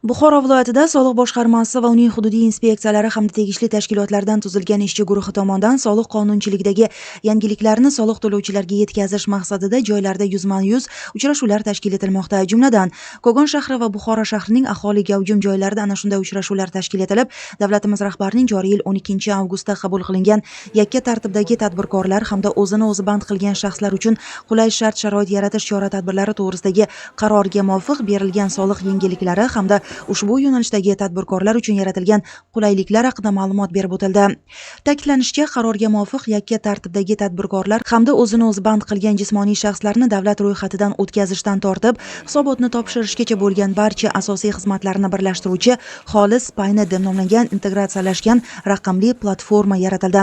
Buxoro viloyatida soliq boshqarmasi va uning hududiy inspeksiyalari hamda tegishli tashkilotlardan tuzilgan ishchi guruhi tomonidan soliq qonunchiligidagi yangiliklarni soliq to'lovchilarga yetkazish maqsadida joylarda yuzma-yuz uchrashuvlar tashkil etilmoqda. Jumladan, Kogon shahri va Buxoro shahrining aholi gavjum joylarida ana shunday uchrashuvlar tashkil etilib, davlatimiz rahbarining joriy yil 12 avgustda qabul qilingan yakka tartibdagi tadbirkorlar hamda o'zini o'zi band qilgan shaxslar uchun qulay shart-sharoit yaratish chora-tadbirlari to'g'risidagi qarorga muvofiq berilgan soliq yengilliklari hamda ushbu yo'nalishdagi tadbirkorlar uchun yaratilgan qulayliklar haqida ma'lumot berib o'tildi. Ta'kidlanishicha, qarorga muvofiq yakka tartibdagi tadbirkorlar hamda o'zini o'zi band qilgan jismoniy shaxslarni davlat ro'yxatidan o'tkazishdan tortib, hisobotni topshirishgacha bo'lgan barcha asosiy xizmatlarni birlashtiruvchi xolis Paynet deb nomlangan integratsiyalashgan raqamli platforma yaratildi.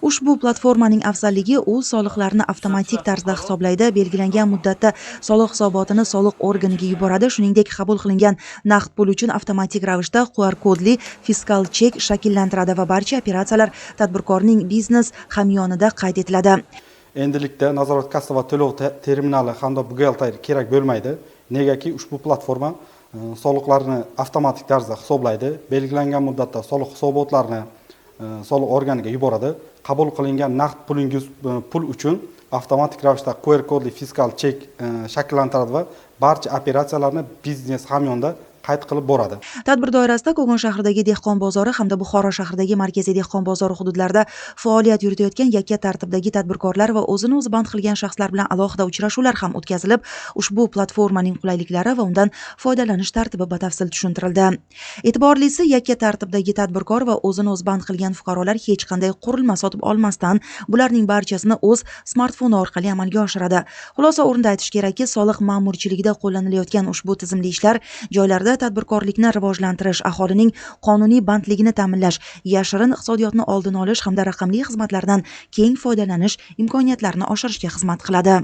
Ushbu platformaning afzalligi u soliqlarni avtomatik tarzda hisoblaydi, belgilangan muddatda soliq hisobotini soliq organiga yuboradi, shuningdek qabul qilingan naqd pul uchun avtomatik ravishda QR kodli fiskal chek shakllantiradi va barcha operatsiyalar tadbirkorning biznes hamyonida qayd etiladi. Endilikda nazorat kassa va to'lov terminali hamda buxgalteriya kerak bo'lmaydi. Negaki ushbu platforma soliqlarni avtomatik tarzda hisoblaydi, belgilangan muddatda soliq hisobotlarini soliq organiga yuboradi. Qabul qilingan naqd pul uchun avtomatik ravishda QR kodli fiskal chek shakllantiradi va barcha operatsiyalarni biznes hamyonda qayd qilib boradi. Tadbir doirasida Kogon shahridagi dehqon bozori hamda Buxoro shahridagi markaziy dehqon bozori hududlarida faoliyat yuritayotgan yakka tartibdagi tadbirkorlar va o'zini o'zi band qilgan shaxslar bilan alohida uchrashuvlar ham o'tkazilib, ushbu platformaning qulayliklari va undan foydalanish tartibi batafsil tushuntirildi. E'tiborlisi, yakka tartibdagi tadbirkor va o'zini o'zi band qilgan fuqarolar hech qanday qurilma sotib olmasdan bularning barchasini o'z smartfoni orqali amalga oshiradi. Xulosa o'rinda aytish kerakki, soliq ma'murchiligida qo'llanilayotgan ushbu tizimli ishlar joylarda tadbirkorlikni rivojlantirish, aholining qonuniy bandligini ta'minlash, yashirin iqtisodiyotni oldini olish hamda raqamli xizmatlardan keng foydalanish imkoniyatlarini oshirishga xizmat qiladi.